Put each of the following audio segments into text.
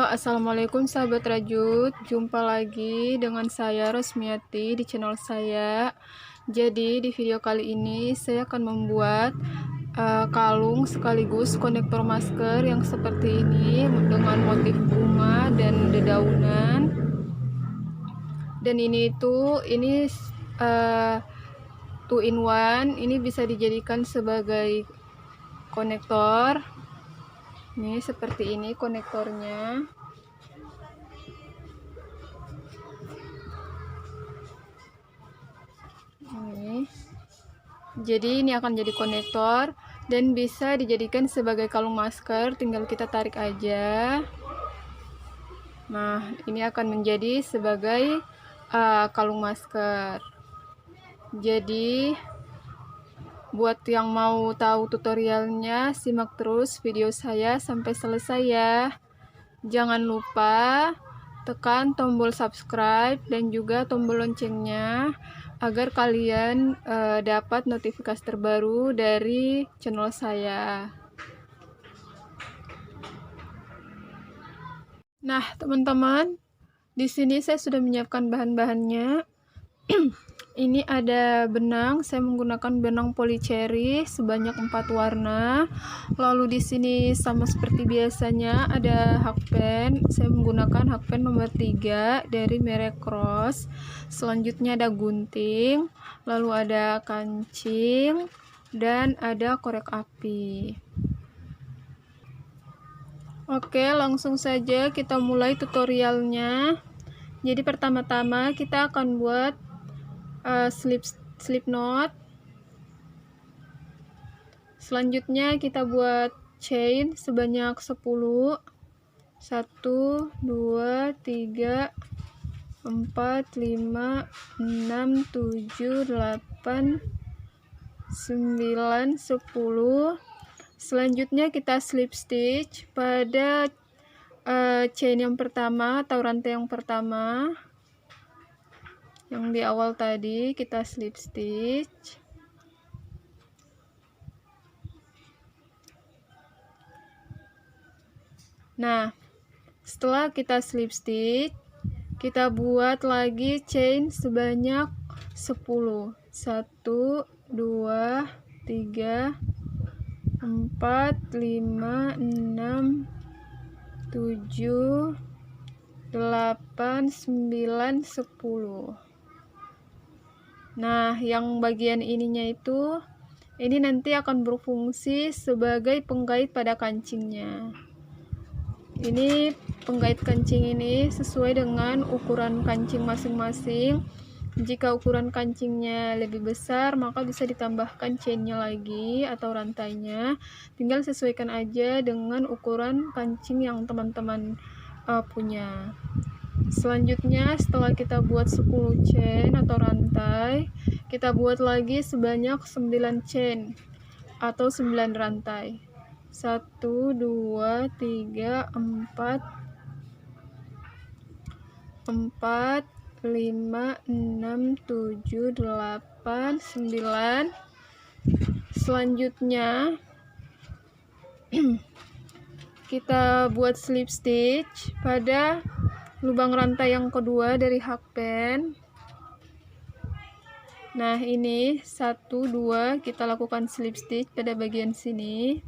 Assalamualaikum sahabat Rajut. Jumpa lagi dengan saya Rosmiati di channel saya. Jadi di video kali ini saya akan membuat kalung sekaligus konektor masker yang seperti ini dengan motif bunga dan dedaunan. Dan ini two in one. Ini bisa dijadikan sebagai konektor. Ini seperti ini konektornya. Jadi ini akan jadi konektor dan bisa dijadikan sebagai kalung masker, tinggal kita tarik aja. Nah, ini akan menjadi sebagai kalung masker. Jadi buat yang mau tahu tutorialnya, simak terus video saya sampai selesai ya. Jangan lupa tekan tombol subscribe dan juga tombol loncengnya agar kalian dapat notifikasi terbaru dari channel saya. Nah, teman-teman, di sini saya sudah menyiapkan bahan-bahannya. Ini ada benang, saya menggunakan benang polycherry sebanyak 4 warna. Lalu di sini sama seperti biasanya ada hakpen. Saya menggunakan hakpen nomor 3 dari merek Cross. Selanjutnya ada gunting, lalu ada kancing dan ada korek api. Oke, langsung saja kita mulai tutorialnya. Jadi pertama-tama kita akan buat slip knot. Selanjutnya kita buat chain sebanyak 10. 1 2 3 4 5 6 7 8 9 10. Selanjutnya kita slip stitch pada chain yang pertama atau rantai yang pertama. Yang di awal tadi kita slip stitch. Nah, setelah kita slip stitch, kita buat lagi chain sebanyak 10. 1 2 3 4 5 6 7 8 9 10. Nah, yang bagian ininya ini nanti akan berfungsi sebagai penggait pada kancingnya. Ini penggait kancing ini sesuai dengan ukuran kancing masing-masing. Jika ukuran kancingnya lebih besar, maka bisa ditambahkan chainnya lagi atau rantainya. Tinggal sesuaikan aja dengan ukuran kancing yang teman-teman punya. Selanjutnya setelah kita buat 10 chain atau rantai, kita buat lagi sebanyak 9 chain atau 9 rantai. 1 2 3 4 5 6 7 8 9. Selanjutnya kita buat slip stitch pada lubang rantai yang kedua dari hakpen. Nah, ini 1 2 kita lakukan slip stitch pada bagian sini.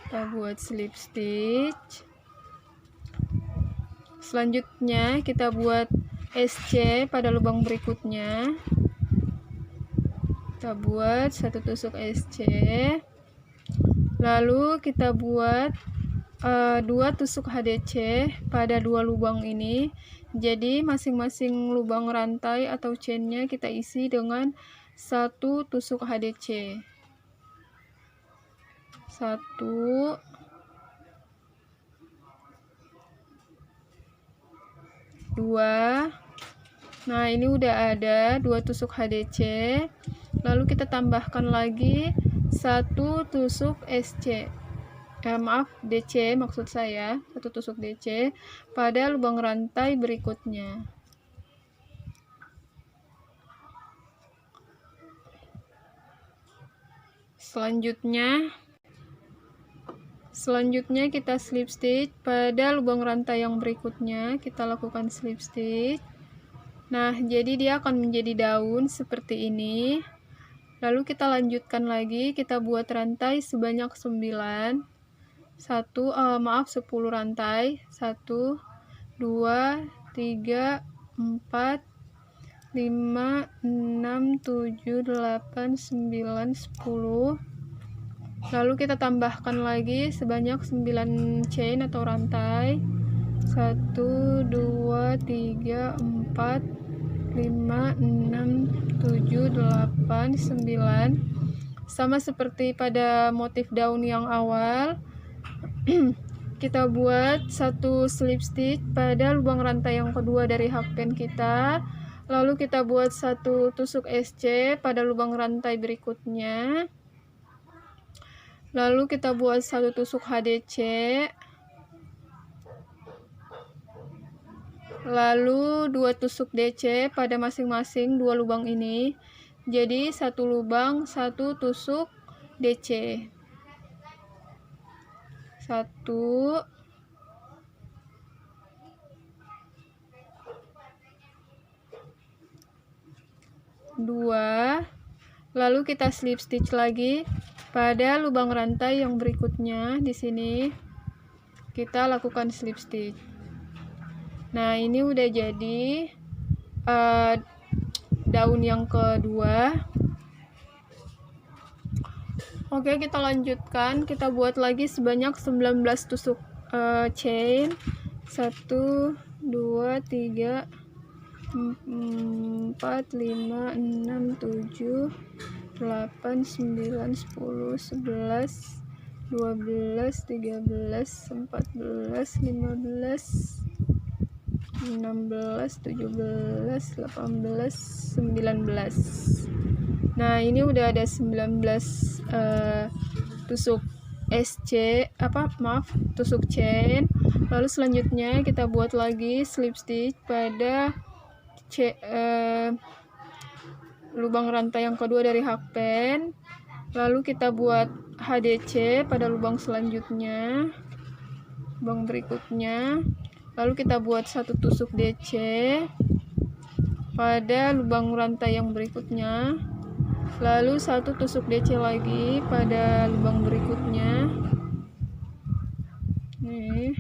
Kita buat slip stitch. Selanjutnya kita buat SC pada lubang berikutnya. Kita buat 1 tusuk SC. Lalu kita buat 2 tusuk HDC pada 2 lubang ini. Jadi masing-masing lubang rantai atau chainnya kita isi dengan 1 tusuk HDC. 1 2. Nah, ini udah ada 2 tusuk HDC. Lalu kita tambahkan lagi 1 tusuk SC. Maaf, DC maksud saya, 1 tusuk DC pada lubang rantai berikutnya. Selanjutnya Selanjutnya kita slip stitch pada lubang rantai yang berikutnya, kita lakukan slip stitch. Nah, jadi dia akan menjadi daun seperti ini. Lalu kita lanjutkan lagi, kita buat rantai sebanyak 9. 10 rantai. 1 2 3 4 5 6 7 8 9 10. Lalu kita tambahkan lagi sebanyak 9 chain atau rantai. 1 2 3 4 5 6 7 8 9. Sama seperti pada motif daun yang awal. Kita buat satu slip stitch pada lubang rantai yang kedua dari hakpen kita. Lalu kita buat satu tusuk SC pada lubang rantai berikutnya. Lalu kita buat satu tusuk HDC. Lalu 2 tusuk DC pada masing-masing 2 lubang ini. Jadi 1 lubang 1 tusuk DC. 1 2. Lalu kita slip stitch lagi pada lubang rantai yang berikutnya. Di sini kita lakukan slip stitch. Nah, ini udah jadi daun yang kedua. Oke, kita lanjutkan. Kita buat lagi sebanyak 19 tusuk chain. 1 2 3 4 5 6 7 8 9 10 11 12 13 14 15 16 17 18 19. Nah, ini udah ada 19 tusuk tusuk chain. Lalu selanjutnya kita buat lagi slip stitch pada lubang rantai yang kedua dari hakpen. Lalu kita buat HDC pada lubang selanjutnya, lubang berikutnya. Lalu kita buat satu tusuk DC pada lubang rantai yang berikutnya. Lalu satu tusuk DC lagi pada lubang berikutnya. Nih.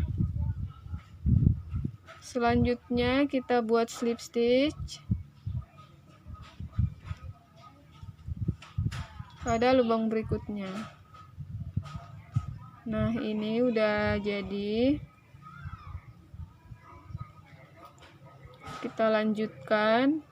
Selanjutnya kita buat slip stitch pada lubang berikutnya. Nah, ini udah jadi. Kita lanjutkan.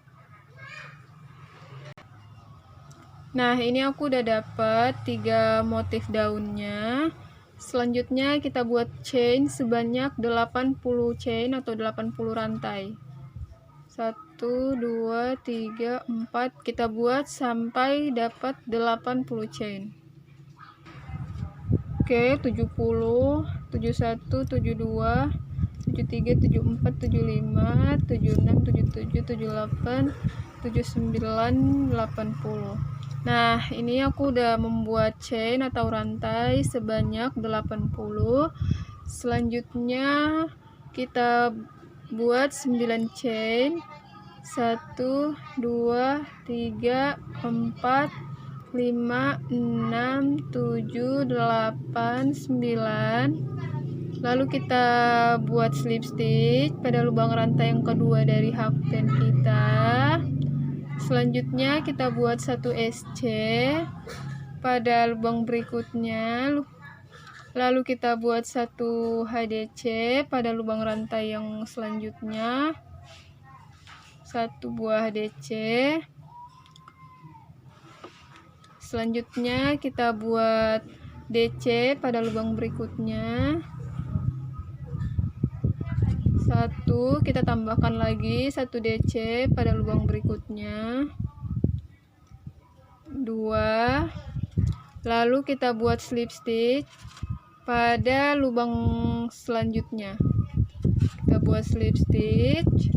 Nah, ini aku udah dapat 3 motif daunnya. Selanjutnya kita buat chain sebanyak 80 chain atau 80 rantai. 1 2 3 4. Kita buat sampai dapat 80 chain. Oke, 70, 71, 72, 73, 74, 75, 76, 77, 78, 79, 80. Nah, ini aku udah membuat chain atau rantai sebanyak 80. Selanjutnya kita buat 9 chain. 1 2 3 4 5 6 7 8 9. Lalu kita buat slip stitch pada lubang rantai yang kedua dari hakpen kita. Selanjutnya kita buat satu SC pada lubang berikutnya. Lalu kita buat satu HDC pada lubang rantai yang selanjutnya. Satu buah HDC. Selanjutnya kita buat DC pada lubang berikutnya. 1, kita tambahkan lagi 1 DC pada lubang berikutnya. 2, lalu kita buat slip stitch pada lubang selanjutnya. Kita buat slip stitch.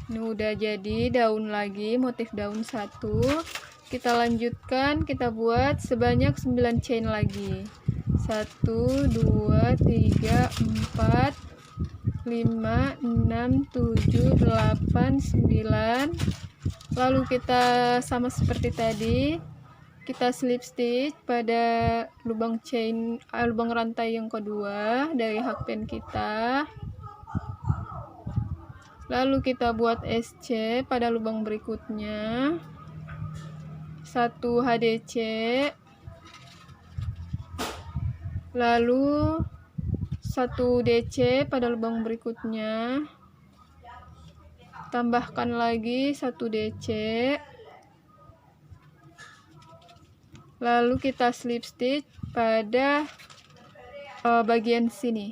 Ini udah jadi daun lagi, motif daun 1. Kita lanjutkan, kita buat sebanyak 9 chain lagi. 1 2 3 4 5 6 7 8 9. Lalu kita sama seperti tadi, kita slip stitch pada lubang chain lubang rantai yang kedua dari hakpen kita. Lalu kita buat SC pada lubang berikutnya, 1 HDC, lalu 1 DC pada lubang berikutnya, tambahkan lagi 1 DC, lalu kita slip stitch pada bagian sini.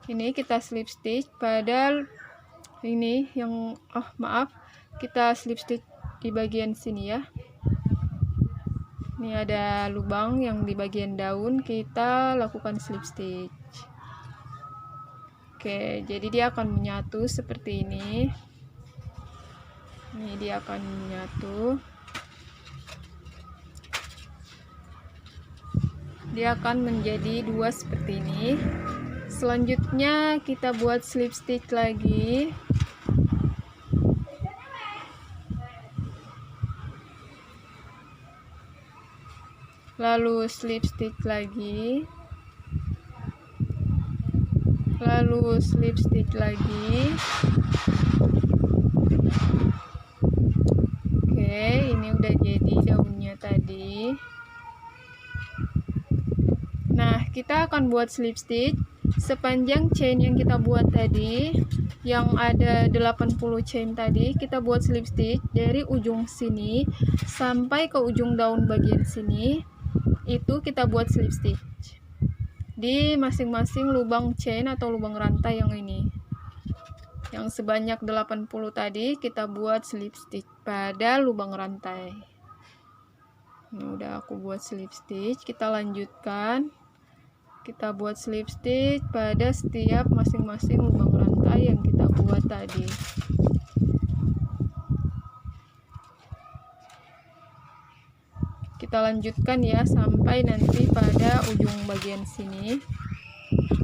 Ini kita slip stitch pada ini yang kita slip stitch di bagian sini ya. Ini ada lubang yang di bagian daun, kita lakukan slip stitch. Oke, jadi dia akan menyatu seperti ini. Ini dia akan menyatu. Dia akan menjadi 2 seperti ini. Selanjutnya kita buat slip stitch lagi. Lalu slip stitch lagi. Lalu slip stitch lagi. Oke, ini udah jadi daunnya tadi. Nah, kita akan buat slip stitch sepanjang chain yang kita buat tadi, yang ada 80 chain tadi. Kita buat slip stitch dari ujung sini sampai ke ujung daun bagian sini. Itu kita buat slip stitch di masing-masing lubang chain atau lubang rantai yang ini. Yang sebanyak 80 tadi kita buat slip stitch pada lubang rantai. Ini udah aku buat slip stitch, kita lanjutkan. Kita buat slip stitch pada setiap masing-masing lubang rantai yang kita buat tadi. Kita lanjutkan ya sampai nanti pada ujung bagian sini.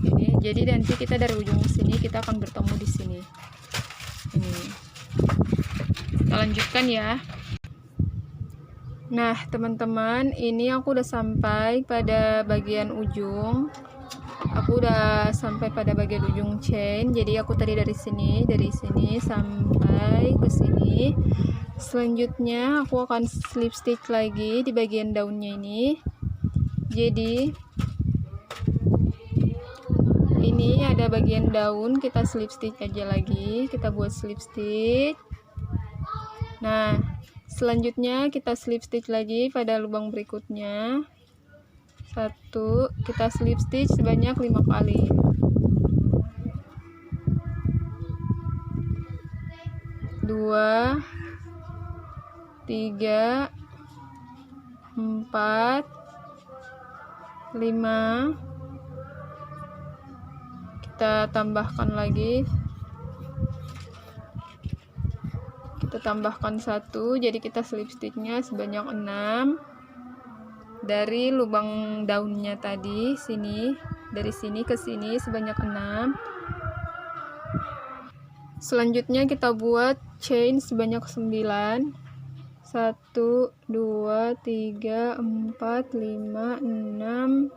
Ini jadi nanti kita dari ujung sini kita akan bertemu di sini. Ini. Kita lanjutkan ya. Nah, teman-teman, ini aku udah sampai pada bagian ujung. Aku udah sampai pada bagian ujung chain. Jadi aku tadi dari sini sampai ke sini. Selanjutnya aku akan slip stitch lagi di bagian daunnya ini. Jadi ini ada bagian daun, kita slip stitch aja lagi. Kita buat slip stitch. Nah, selanjutnya kita slip stitch lagi pada lubang berikutnya. 1, kita slip stitch sebanyak 5 kali. 2, 3, 4, 5. Kita tambahkan lagi. Kita tambahkan 1, jadi kita slip stitchnya sebanyak 6 dari lubang daunnya tadi sini, dari sini ke sini sebanyak 6. Selanjutnya kita buat chain sebanyak 9. 1, 2, 3, 4, 5, 6,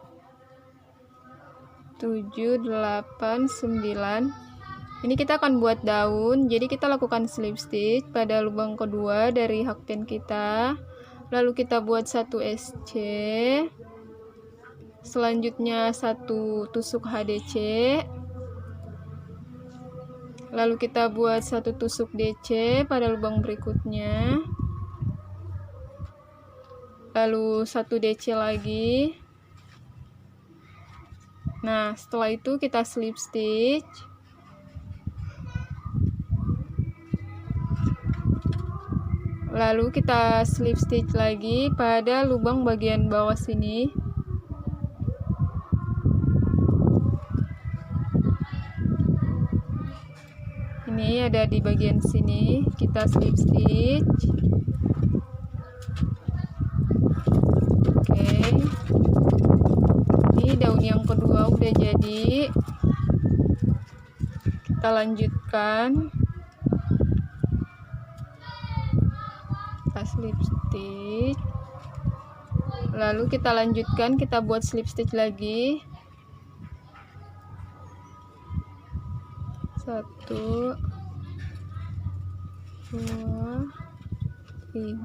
7, 8, 9. Ini kita akan buat daun, jadi kita lakukan slip stitch pada lubang kedua dari hakpen kita. Lalu kita buat 1 SC. Selanjutnya 1 tusuk HDC. Lalu kita buat 1 tusuk DC pada lubang berikutnya. Lalu 1 DC lagi. Nah, setelah itu kita slip stitch. Lalu kita slip stitch lagi pada lubang bagian bawah sini. Ini ada di bagian sini, kita slip stitch. Oke. daun yang kedua udah jadi. Kita lanjutkan. Kita slip stitch. Lalu kita lanjutkan, kita buat slip stitch lagi. 1 2 3 4 5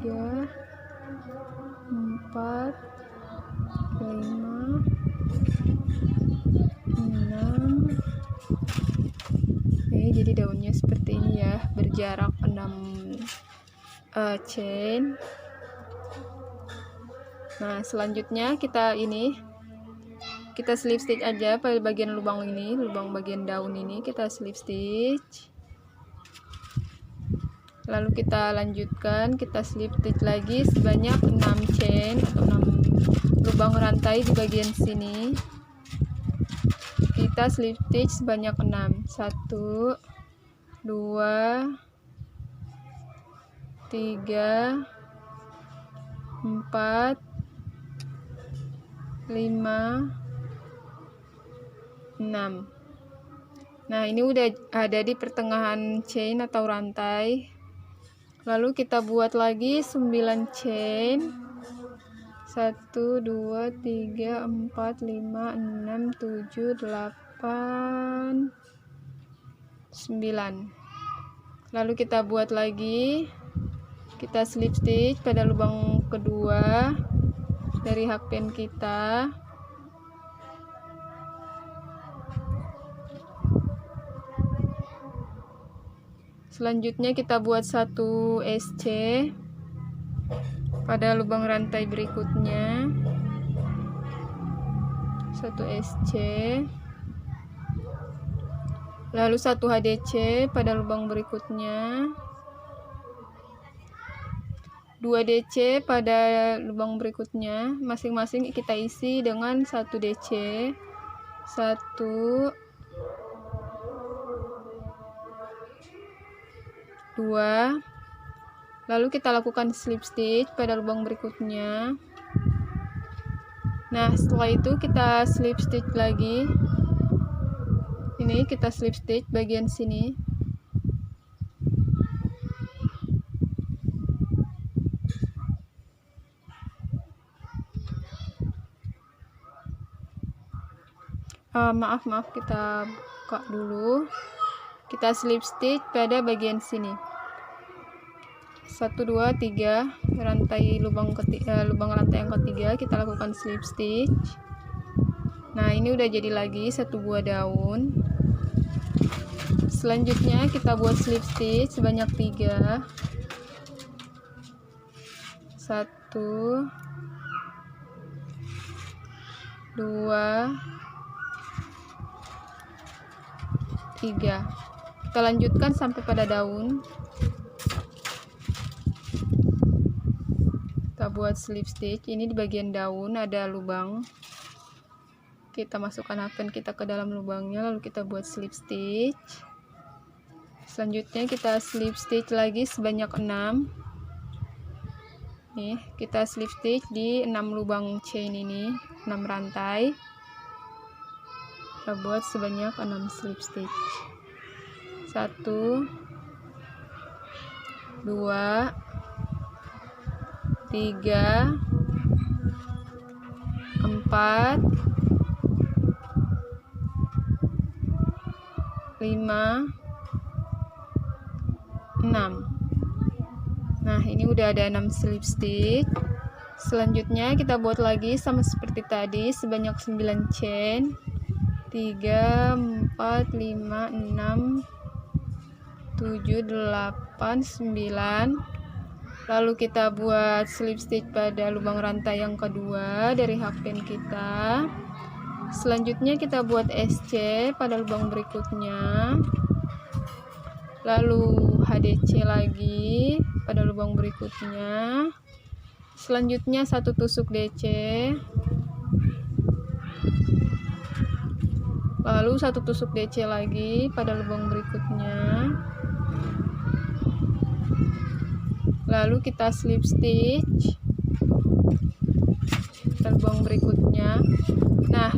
6. Oke, jadi daunnya seperti ini ya, berjarak 6 chain. Nah, selanjutnya kita slip stitch aja pada bagian lubang ini, lubang bagian daun ini kita slip stitch. Lalu kita lanjutkan, kita slip stitch lagi sebanyak 6 chain atau 6 lubang rantai di bagian sini. Kita slip stitch sebanyak 6. 1 2 3 4 5 6. Nah, ini udah ada di pertengahan chain atau rantai. Lalu kita buat lagi 9 chain. 1 2 3 4 5 6 7 8 9. Lalu kita buat lagi, kita slip stitch pada lubang kedua dari hakpen kita. Selanjutnya kita buat 1 SC pada lubang rantai berikutnya. 1 SC. Lalu 1 HDC pada lubang berikutnya. 2 DC pada lubang berikutnya. Masing-masing kita isi dengan 1 DC. 1 2. Lalu kita lakukan slip stitch pada lubang berikutnya. Nah, setelah itu kita slip stitch lagi. Ini kita slip stitch bagian sini. Maaf, kita buka dulu. Kita slip stitch pada bagian sini. 1 2 3 rantai lubang rantai yang ketiga kita lakukan slip stitch. Nah, ini udah jadi lagi satu buah daun. Selanjutnya kita buat slip stitch sebanyak 3. 1 2 3. Kita lanjutkan sampai pada daun. Kita buat slip stitch. Ini di bagian daun ada lubang. Kita masukkan hakpen kita ke dalam lubangnya, lalu kita buat slip stitch. Selanjutnya kita slip stitch lagi sebanyak 6. Nih, kita slip stitch di 6 lubang chain ini, 6 rantai. Kita buat sebanyak 6 slip stitch. 1 2 3 4 5 6. Nah, ini udah ada 6 slip stitch. Selanjutnya kita buat lagi sama seperti tadi sebanyak 9 chain. 3 4 5 6 7 8 9. Lalu kita buat slip stitch pada lubang rantai yang kedua dari hakpen kita. Selanjutnya kita buat SC pada lubang berikutnya. Lalu HDC lagi pada lubang berikutnya. Selanjutnya 1 tusuk DC. Lalu 1 tusuk DC lagi pada lubang berikutnya. Lalu kita slip stitch pada lubang berikutnya. Nah,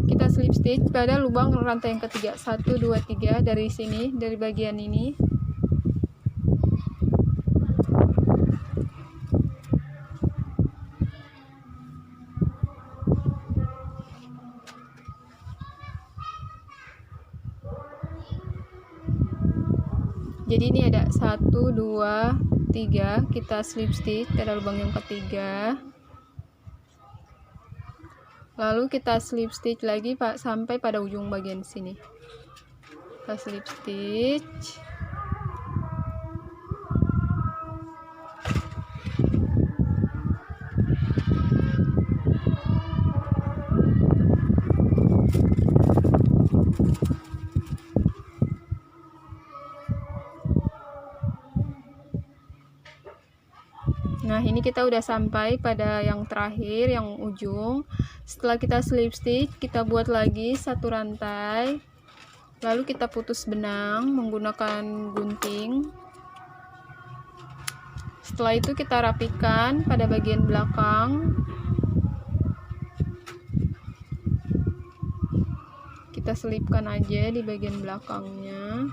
kita slip stitch pada lubang rantai yang ketiga. 1 2 3 dari sini, dari bagian ini. Jadi ini ada 1 2 3, kita slip stitch pada lubang yang ketiga. Lalu kita slip stitch lagi Pak sampai pada ujung bagian sini. Kita slip stitch. Nah, ini kita udah sampai pada yang terakhir, yang ujung. Setelah kita slip stitch, kita buat lagi satu rantai. Lalu kita putus benang menggunakan gunting. Setelah itu kita rapikan pada bagian belakang. Kita selipkan aja di bagian belakangnya.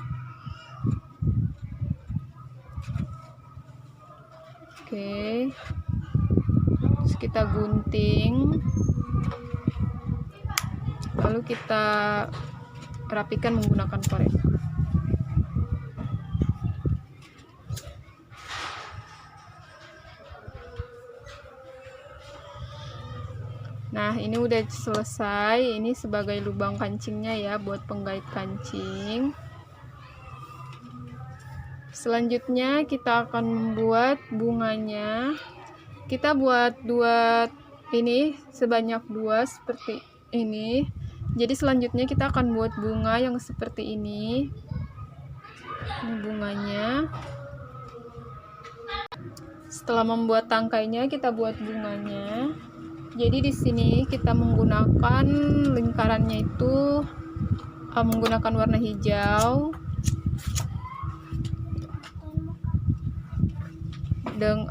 Oke, terus kita gunting, lalu kita rapikan menggunakan korek. Nah, ini udah selesai. Ini sebagai lubang kancingnya ya, buat penggait kancing. Selanjutnya kita akan membuat bunganya. Kita buat ini sebanyak 2 seperti ini. Jadi selanjutnya kita akan buat bunga yang seperti ini. Ini bunganya. Setelah membuat tangkainya, kita buat bunganya. Jadi di sini kita menggunakan lingkarannya itu menggunakan warna hijau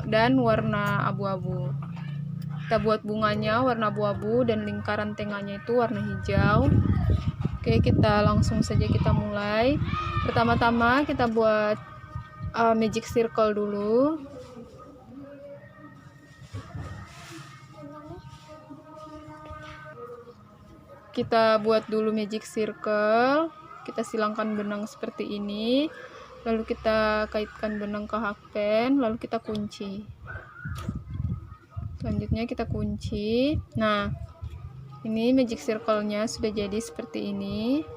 dan warna abu-abu. Kita buat bunganya warna abu-abu dan lingkaran tengahnya itu warna hijau. Oke, kita langsung saja kita mulai. Pertama-tama kita buat magic circle dulu. Kita buat dulu magic circle. Kita silangkan benang seperti ini. Lalu kita kaitkan benang ke hakpen, lalu kita kunci. Selanjutnya kita kunci. Nah, ini magic circle-nya sudah jadi seperti ini.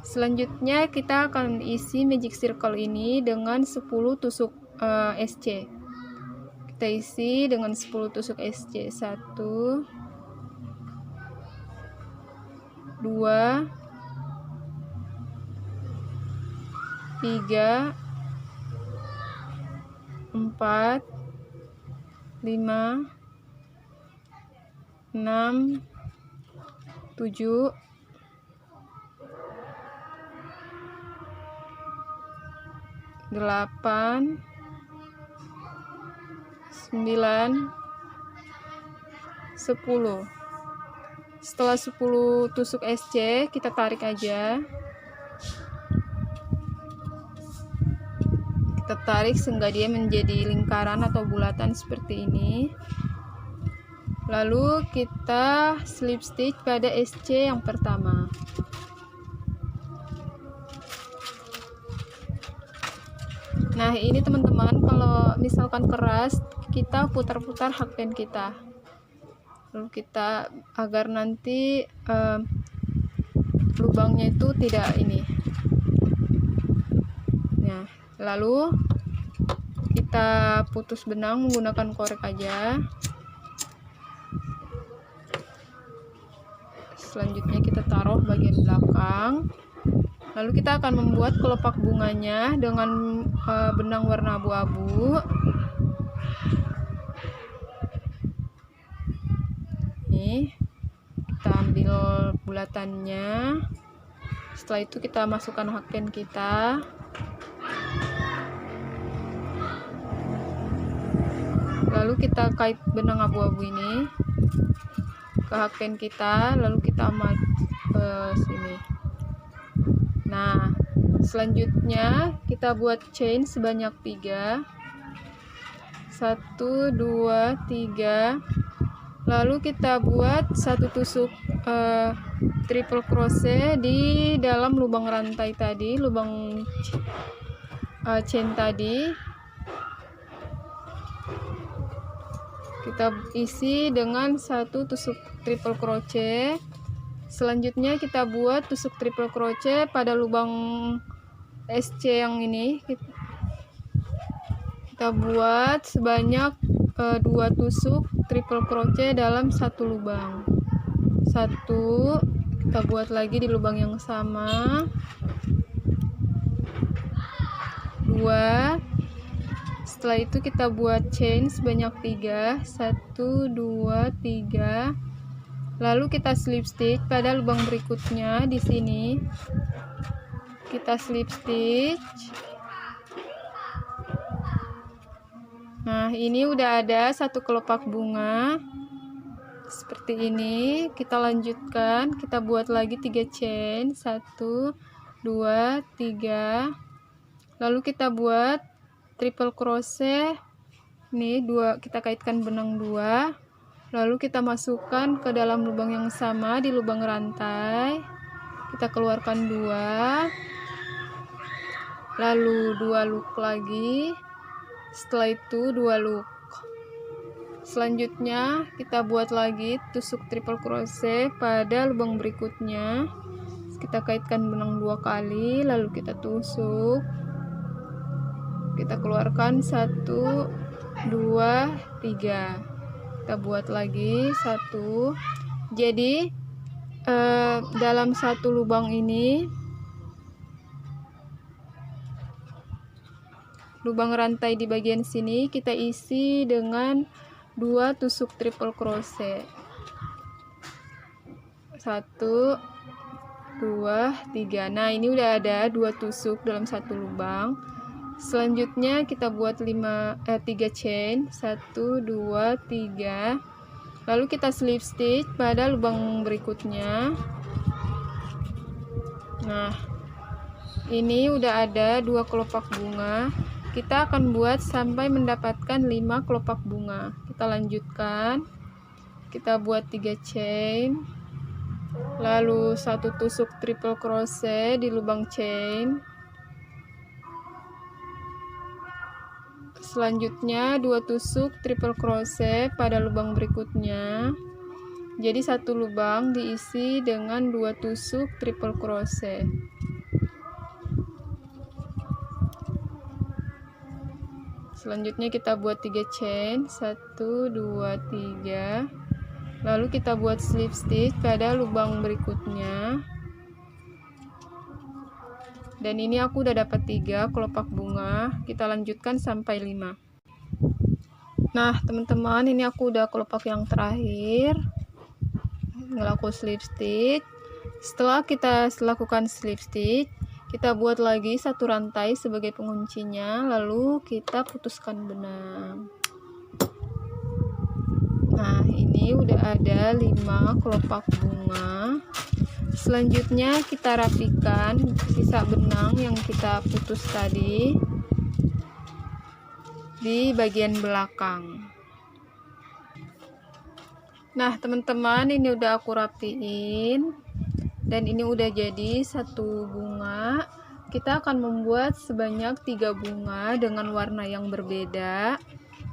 Selanjutnya kita akan isi magic circle ini dengan 10 tusuk SC. Kita isi dengan 10 tusuk SC. 1 2 3 4 5 6 7 8 9 10. Setelah 10 tusuk SC, kita tarik aja. Kita tarik sehingga dia menjadi lingkaran atau bulatan seperti ini. Lalu kita slip stitch pada SC yang pertama. Nah, ini teman-teman, kalau misalkan keras, kita putar-putar hakpen kita. Lalu kita agar nanti lubangnya itu tidak ini. Nah, lalu kita putus benang menggunakan korek aja. Selanjutnya kita taruh bagian belakang. Lalu kita akan membuat kelopak bunganya dengan benang warna abu-abu. Nih, kita ambil bulatannya. Setelah itu kita masukkan hakpen kita. Lalu kita kait benang abu-abu ini ke hakpen kita, lalu kita mat ke sini. Nah, selanjutnya kita buat chain sebanyak 3. 1 2 3. Lalu kita buat satu tusuk triple crochet di dalam lubang rantai tadi, lubang chain tadi. Kita isi dengan satu tusuk triple crochet. Selanjutnya kita buat tusuk triple crochet pada lubang SC yang ini. Kita buat sebanyak 2 tusuk triple crochet dalam satu lubang. 1, kita buat lagi di lubang yang sama. 2. Setelah itu kita buat chain sebanyak 3. 1 2 3. Lalu kita slip stitch pada lubang berikutnya di sini. Kita slip stitch. Nah, ini udah ada satu kelopak bunga seperti ini. Kita lanjutkan, kita buat lagi 3 chain. 1 2 3. Lalu kita buat triple crochet. Nih, 2, kita kaitkan benang 2. Lalu kita masukkan ke dalam lubang yang sama di lubang rantai. Kita keluarkan 2. Lalu 2 loop lagi. Setelah itu 2 loop. Selanjutnya kita buat lagi tusuk triple crochet pada lubang berikutnya. Kita kaitkan benang 2 kali, lalu kita tusuk. Kita keluarkan 1 2 3. Kita buat lagi 1. Jadi dalam satu lubang ini, lubang rantai di bagian sini kita isi dengan 2 tusuk triple crochet. 1 2 3. Nah, ini udah ada 2 tusuk dalam satu lubang. Selanjutnya kita buat 3 chain. 1 2 3. Lalu kita slip stitch pada lubang berikutnya. Nah, ini udah ada 2 kelopak bunga. Kita akan buat sampai mendapatkan 5 kelopak bunga. Kita lanjutkan. Kita buat 3 chain. Lalu 1 tusuk triple crochet di lubang chain. Selanjutnya 2 tusuk triple crochet pada lubang berikutnya. Jadi satu lubang diisi dengan 2 tusuk triple crochet. Selanjutnya kita buat 3 chain. 1 2 3. Lalu kita buat slip stitch pada lubang berikutnya. Dan ini aku udah dapat 3 kelopak bunga. Kita lanjutkan sampai 5. Nah, teman-teman, ini aku udah kelopak yang terakhir. Ngelaku slip stitch. Setelah kita lakukan slip stitch, kita buat lagi satu rantai sebagai penguncinya, lalu kita putuskan benang. Nah, ini udah ada 5 kelopak bunga. Selanjutnya kita rapikan sisa benang yang kita putus tadi di bagian belakang. Nah, teman-teman, ini udah aku rapiin dan ini udah jadi satu bunga. Kita akan membuat sebanyak 3 bunga dengan warna yang berbeda.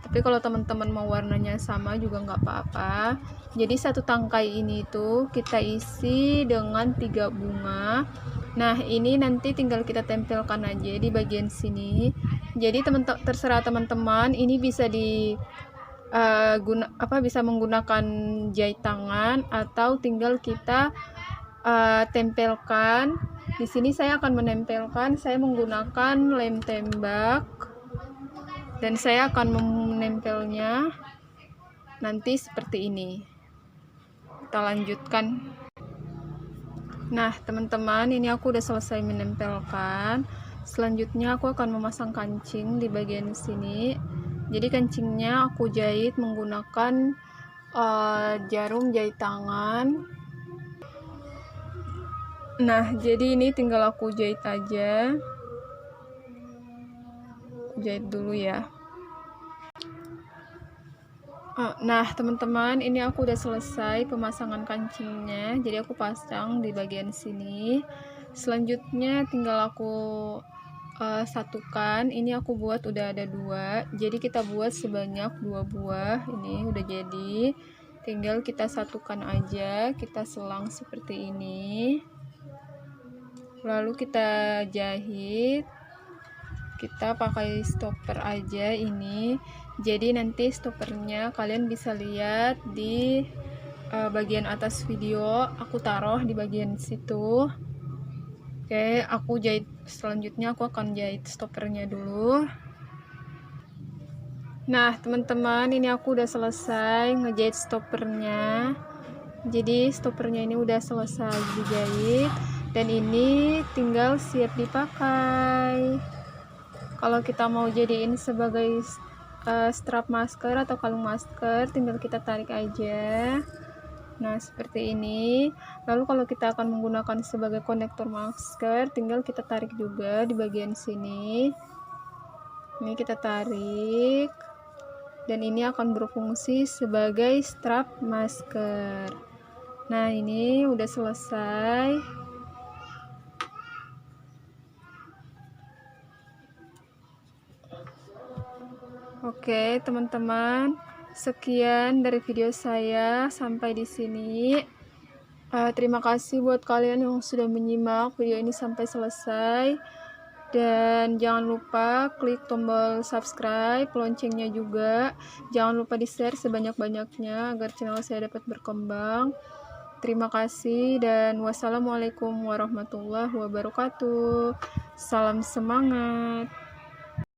Tapi kalau teman-teman mau warnanya sama juga nggak apa-apa. Jadi satu tangkai ini tuh kita isi dengan 3 bunga. Nah, ini nanti tinggal kita tempelkan aja di bagian sini. Jadi terserah teman-teman, ini bisa bisa menggunakan jahit tangan atau tinggal kita tempelkan. Di sini saya akan menempelkan, saya menggunakan lem tembak. Dan saya akan menempelnya nanti seperti ini. Kita lanjutkan. Nah, teman-teman, ini aku udah selesai menempelkan. Selanjutnya aku akan memasang kancing di bagian sini. Jadi kancingnya aku jahit menggunakan jarum jahit tangan. Nah, jadi ini tinggal aku jahit aja. Jahit dulu ya. Nah, teman-teman, ini aku udah selesai pemasangan kancingnya. Jadi aku pasang di bagian sini. Selanjutnya tinggal aku satukan. Ini aku buat udah ada 2. Jadi kita buat sebanyak 2 buah. Ini udah jadi. Tinggal kita satukan aja. Kita selang seperti ini. Lalu kita jahit. Kita pakai stopper aja ini. Jadi nanti stoppernya kalian bisa lihat di bagian atas video. Aku taruh di bagian situ. Oke, aku jahit. Selanjutnya aku akan jahit stoppernya dulu. Nah, teman-teman, ini aku udah selesai ngejahit stoppernya. Jadi stoppernya ini udah selesai dijahit, dan ini tinggal siap dipakai. Kalau kita mau jadiin sebagai strap masker atau kalung masker, tinggal kita tarik aja. Nah, seperti ini. Lalu kalau kita akan menggunakan sebagai konektor masker, tinggal kita tarik juga di bagian sini. Ini kita tarik, dan ini akan berfungsi sebagai strap masker. Nah, ini udah selesai. Oke, teman-teman, sekian dari video saya sampai di sini. Terima kasih buat kalian yang sudah menyimak video ini sampai selesai. Dan jangan lupa klik tombol subscribe, loncengnya juga. Jangan lupa di-share sebanyak-banyaknya agar channel saya dapat berkembang. Terima kasih dan wassalamualaikum warahmatullahi wabarakatuh. Salam semangat.